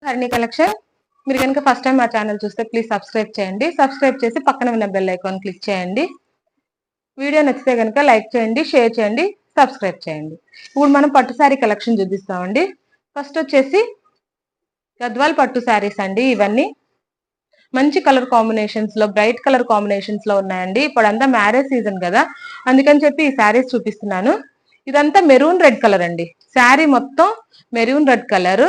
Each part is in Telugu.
హరిణి కలెక్షన్. మీరు కనుక ఫస్ట్ టైం మా ఛానల్ చూస్తే ప్లీజ్ సబ్స్క్రైబ్ చేయండి. సబ్స్క్రైబ్ చేసి పక్కన ఉన్న బెల్ ఐకాన్ క్లిక్ చేయండి. వీడియో నచ్చితే కనుక లైక్ చేయండి, షేర్ చేయండి, సబ్స్క్రైబ్ చేయండి. ఇప్పుడు మనం పట్టు శారీ కలెక్షన్ చూపిస్తామండి. ఫస్ట్ వచ్చేసి గద్వాల్ పట్టు శారీస్ అండి. ఇవన్నీ మంచి కలర్ కాంబినేషన్స్ లో, బ్రైట్ కలర్ కాంబినేషన్స్ లో ఉన్నాయండి. ఇప్పుడంతా మ్యారేజ్ సీజన్ కదా, అందుకని చెప్పి ఈ శారీస్ చూపిస్తున్నాను. ఇదంతా మెరూన్ రెడ్ కలర్ అండి. శారీ మొత్తం మెరూన్ రెడ్ కలర్.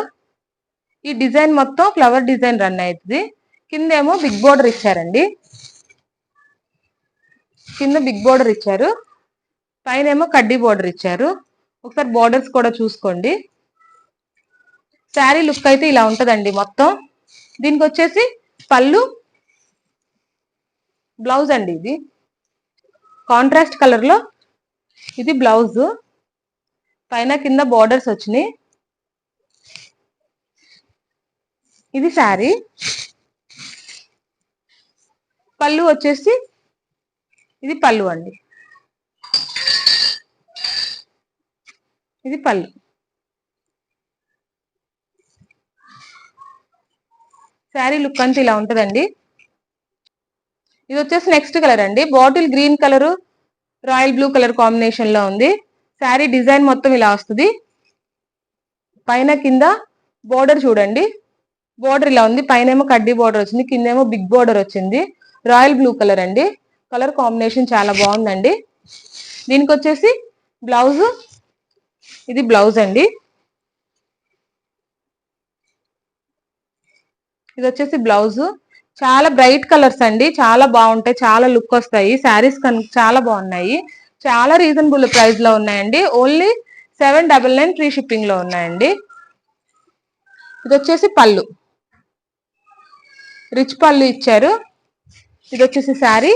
ఈ డిజైన్ మొత్తం ఫ్లవర్ డిజైన్ రన్ అవుతుంది. కిందేమో బిగ్ బోర్డర్ ఇచ్చారండి. కింద బిగ్ బోర్డర్ ఇచ్చారు, పైన ఏమో కడ్డీ బోర్డర్ ఇచ్చారు. ఒకసారి బోర్డర్స్ కూడా చూసుకోండి. శారీ లుక్ అయితే ఇలా ఉంటదండి మొత్తం. దీనికి వచ్చేసి పళ్ళు, బ్లౌజ్ అండి. ఇది కాంట్రాస్ట్ కలర్ లో ఇది బ్లౌజ్. పైన కింద బోర్డర్స్ వచ్చినాయి. ఇది శారీ. పళ్ళు వచ్చేసి ఇది పళ్ళు అండి. ఇది పళ్ళు. శారీ లుక్ అంతా ఇలా ఉంటదండి. ఇది వచ్చేసి నెక్స్ట్ కలర్ అండి. Bottle green colour, royal blue colour combination లో ఉంది. శారీ డిజైన్ మొత్తం ఇలా వస్తుంది. పైన కింద బోర్డర్ చూడండి, బోర్డర్ ఇలా ఉంది. పైన ఏమో కడ్డీ బోర్డర్ వచ్చింది, కిందేమో బిగ్ బోర్డర్ వచ్చింది. రాయల్ బ్లూ కలర్ అండి. కలర్ కాంబినేషన్ చాలా బాగుందండి. దీనికి వచ్చేసి బ్లౌజ్, ఇది బ్లౌజ్ అండి. ఇది వచ్చేసి బ్లౌజ్. చాలా బ్రైట్ కలర్స్ అండి, చాలా బాగుంటాయి, చాలా లుక్ వస్తాయి. శారీస్ చాలా బాగున్నాయి. చాలా రీజనబుల్ ప్రైస్ లో ఉన్నాయండి. ఓన్లీ 799 ఫ్రీ షిప్పింగ్ లో ఉన్నాయండి. ఇది వచ్చేసి పళ్ళు, రిచ్ పళ్ళు ఇచ్చారు. ఇది వచ్చేసి శారీ,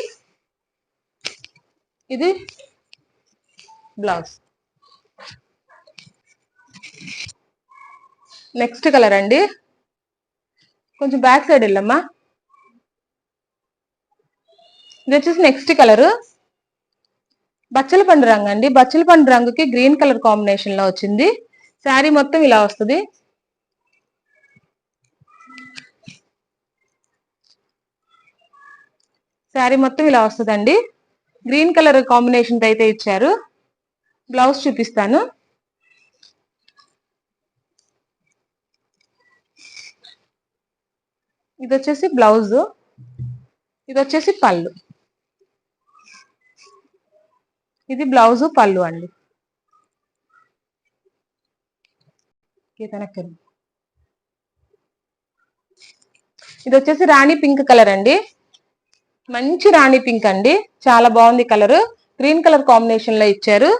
ఇది బ్లౌజ్. నెక్స్ట్ కలర్ అండి. కొంచెం బ్యాక్ సైడ్ వెళ్ళమ్మా. ఇది వచ్చేసి నెక్స్ట్ కలర్, బచ్చల పండు రంగు అండి. బచ్చల పండు రంగుకి గ్రీన్ కలర్ కాంబినేషన్ లో వచ్చింది. శారీ మొత్తం ఇలా వస్తుంది. శారీ మొత్తం ఇలా వస్తుందండి. గ్రీన్ కలర్ కాంబినేషన్ అయితే ఇచ్చారు. బ్లౌజ్ చూపిస్తాను. ఇది వచ్చేసి బ్లౌజ్, ఇది వచ్చేసి పళ్ళు. ఇది బ్లౌజ్, పళ్ళు అండి. ఇది వచ్చేసి రాణి పింక్ కలర్ అండి. మంచి రాణి పింక్ అండి, చాలా బాగుంది కలర్. గ్రీన్ కలర్ కాంబినేషన్ లో ఇచ్చారు.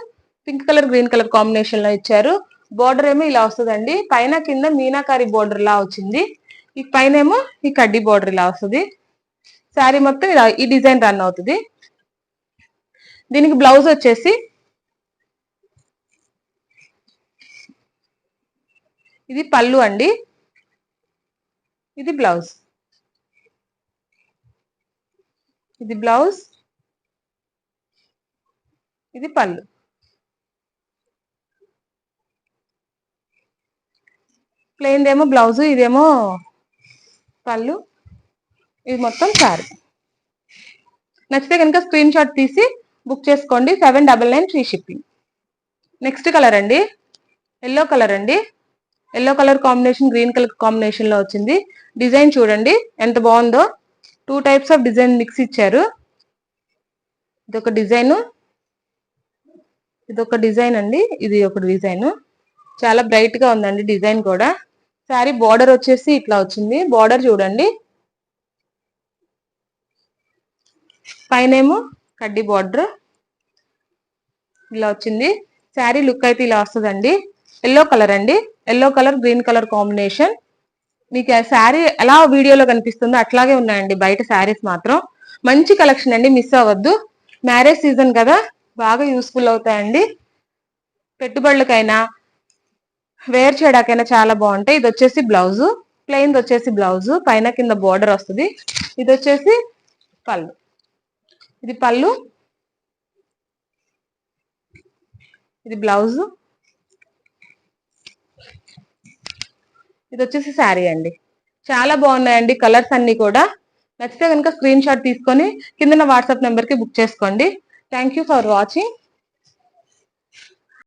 Pink colour, green colour combination లో ఇచ్చారు. బోర్డర్ ఏమో ఇలా వస్తుందండి. పైన కింద మీనాకారి బోర్డర్ లా వచ్చింది. ఈ పైన ఏమో ఈ కడ్డీ బోర్డర్ ఇలా వస్తుంది. శారీ మొత్తం ఇలా ఈ డిజైన్ రన్ అవుతుంది. దీనికి బ్లౌజ్ వచ్చేసి ఇది పళ్ళు అండి, ఇది బ్లౌజ్. ఇది బ్లౌజ్, ఇది పళ్ళు. ప్లెయిన్ ఏమో బ్లౌజ్, ఇదేమో పళ్ళు, ఇది మొత్తం శారీ. నచ్చితే కనుక స్క్రీన్ షాట్ తీసి బుక్ చేసుకోండి. 799 ఫ్రీ షిప్పింగ్. నెక్స్ట్ కలర్ అండి, ఎల్లో కలర్ అండి. Yellow colour combination green colour combination లో వచ్చింది. డిజైన్ చూడండి ఎంత బాగుందో. 2 టైప్స్ ఆఫ్ డిజైన్ మిక్స్ ఇచ్చారు. ఇదొక డిజైన్, ఇదొక డిజైన్ అండి. ఇది ఒక డిజైన్, చాలా బ్రైట్ గా ఉందండి డిజైన్ కూడా. శారీ బార్డర్ వచ్చేసి ఇట్లా వచ్చింది. బార్డర్ చూడండి, పైనేమో కడ్డీ బార్డర్ ఇలా వచ్చింది. శారీ లుక్ అయితే ఇలా వస్తుందండి. ఎల్లో కలర్ అండి, yellow colour green colour combination. మీకు ఆ శారీ ఎలా వీడియోలో కనిపిస్తుందో అట్లాగే ఉన్నాయండి బయట శారీస్ మాత్రం. మంచి కలెక్షన్ అండి, మిస్ అవ్వద్దు. మ్యారేజ్ సీజన్ కదా, బాగా యూస్ఫుల్ అవుతాయండి. పెట్టుబడులకైనా, వేర్ చేయడానికైనా చాలా బాగుంటాయి. ఇది వచ్చేసి బ్లౌజ్, ప్లెయిన్ వచ్చేసి బ్లౌజ్, పైన కింద బోర్డర్ వస్తుంది. ఇది వచ్చేసి పళ్ళు, ఇది పళ్ళు, ఇది బ్లౌజ్. ఇది వచ్చేసి శారీ అండి. చాలా బాగున్నాయండి కలర్స్ అన్ని కూడా. నచ్చితే కనుక స్క్రీన్ షాట్ తీసుకొని కింద వాట్సాప్ నెంబర్ కి బుక్ చేసుకోండి. Thank for watching.